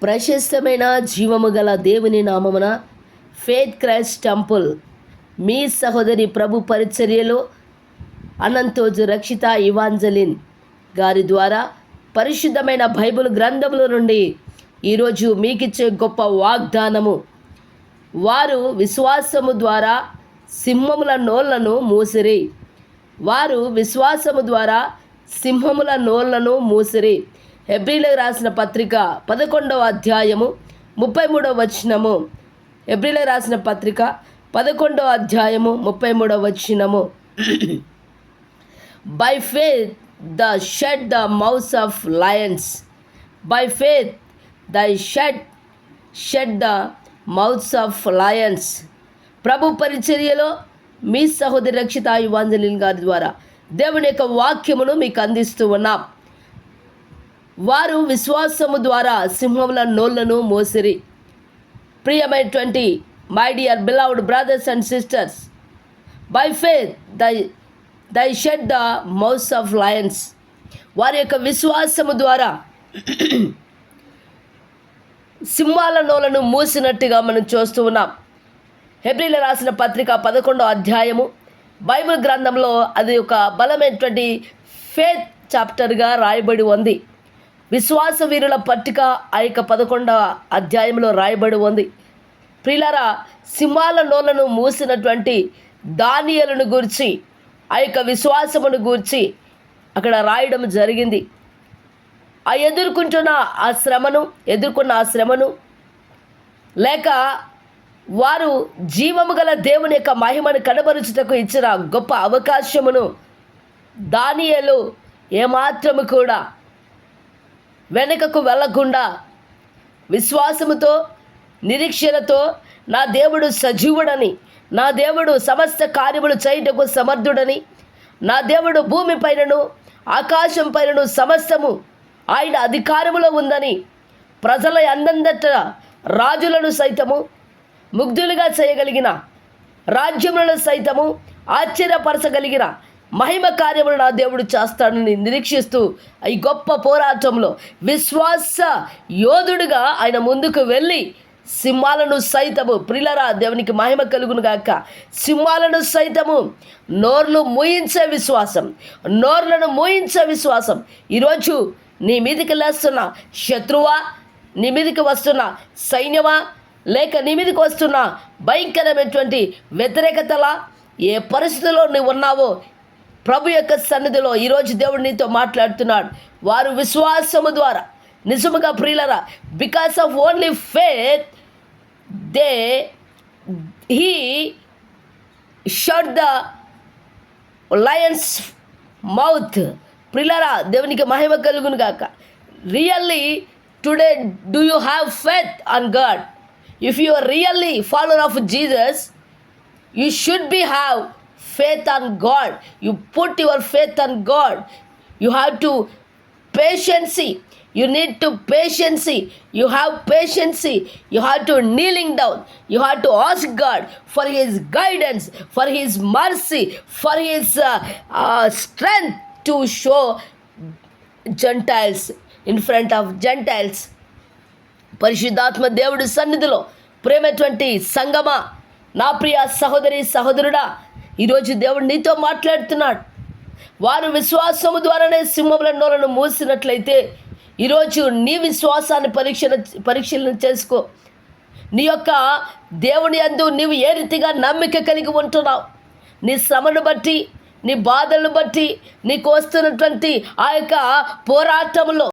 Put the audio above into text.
ప్రశస్తమైన జీవము గల దేవుని నామమున ఫేత్ క్రైస్ట్ టెంపుల్ మీ సహోదరి ప్రభు పరిచర్యలో అనంతోజు రక్షిత ఇవాంజలిన్ గారి ద్వారా పరిశుద్ధమైన బైబిల్ గ్రంథముల నుండి ఈరోజు మీకిచ్చే గొప్ప వాగ్దానము. వారు విశ్వాసము ద్వారా సింహముల నోళ్లను మూసిరి. వారు విశ్వాసము ద్వారా సింహముల నోళ్లను మూసిరి. హెబ్రీలకు రాసిన పత్రిక 11వ అధ్యాయము 33వ వచనము. హెబ్రీలకు రాసిన పత్రిక 11వ అధ్యాయము 33వ వచనము. By faith the shut the mouths of lions. By faith they shut the mouths of lions. ప్రభు పరిచర్యలో మీ సహోదరి రక్షిత ఇవాంజలిన్ గారి ద్వారా దేవుని యొక్క వాక్యమును మీకు అందిస్తూ ఉన్నాం. వారు విశ్వాసము ద్వారా సింహముల నోళ్లను మోసిరి. ప్రియమైనటువంటి my dear beloved brothers and sisters, by faith they shut the mouths of lions. వారి యొక్క విశ్వాసము ద్వారా సింహాల నోలను మూసినట్టుగా మనం చూస్తూ ఉన్నాం. హెబ్రీల రాసిన పత్రిక 11వ అధ్యాయము బైబిల్ గ్రంథంలో అది ఒక బలమైనటువంటి ఫేత్ చాప్టర్గా రాయబడి ఉంది. విశ్వాస వీరుల పట్టిక ఆ యొక్క 11వ అధ్యాయంలో రాయబడి ఉంది. ప్రియులారా, సింహాల నోళ్లను మూసినటువంటి దానియేలును గూర్చి, ఆ యొక్క విశ్వాసమును గూర్చి అక్కడ రాయడం జరిగింది. ఎదుర్కొన్న ఆ శ్రమను లేక వారు జీవము గల దేవుని యొక్క మహిమను కనబరుచుటకు ఇచ్చిన గొప్ప అవకాశమును దానియేలు ఏమాత్రము కూడా వెనుకకు వెళ్ళకుండా విశ్వాసముతో నిరీక్షణతో నా దేవుడు సజీవుడని, నా దేవుడు సమస్త కార్యములు చేయుటకు సమర్థుడని, నా దేవుడు భూమి పైనను ఆకాశం పైనను సమస్తము ఆయన అధికారములో ఉందని, ప్రజల అందరిట రాజులను సైతము ముగ్ధులుగా చేయగలిగిన, రాజ్యములను సైతము ఆశ్చర్యపరచగలిగిన మహిమ కార్యములు నా దేవుడు చేస్తాడని నిరీక్షిస్తూ ఈ గొప్ప పోరాటంలో విశ్వాస యోధుడిగా ఆయన ముందుకు వెళ్ళి సింహాలను సైతము, ప్రియులారా దేవునికి మహిమ కలుగును గాక, సింహాలను సైతము నోర్లను మూయించే విశ్వాసం ఈరోజు నీ మీదికి లేస్తున్న శత్రువా, నీ మీదికి వస్తున్న సైన్యమా, లేక నీ మీదకి వస్తున్న భయంకరమైనటువంటి వ్యతిరేకతలా, ఏ పరిస్థితిలో నువ్వు ఉన్నావో ప్రభు యొక్క సన్నిధిలో ఈరోజు దేవుడు నీతో మాట్లాడుతున్నాడు. వారు విశ్వాసము ద్వారా నిజముగా ప్రియులరా, because of only faith he shut the Lions mouth. ప్రియులరా దేవునికి మహిమ కలుగును గాక. Really today do you have faith on God? If you are really follower of Jesus, you should have faith on God. You put your faith on God. You have to patience. You need to patience. You have patience. You have to kneeling down. You have to ask God for His guidance, for His mercy, for His strength to show Gentiles in front of Gentiles. పరిశుద్ధాత్మ దేవుడి సన్నిధిలో ప్రేమటువంటి సంగమా, నా ప్రియ సహోదరి సహోదరుడా, ఈరోజు దేవుడు నీతో మాట్లాడుతున్నాడు. వారు విశ్వాసము ద్వారానే సింహముల నోళ్లను మూసినట్లయితే ఈరోజు నీ విశ్వాసాన్ని పరీక్షలను చేసుకో. నీ యొక్క దేవుని యందు నీవు ఏ రీతిగా నమ్మిక కలిగి ఉంటున్నావు? నీ శ్రమను బట్టి, నీ బాధలను బట్టి, నీకు వస్తున్నటువంటి ఆ యొక్క పోరాటంలో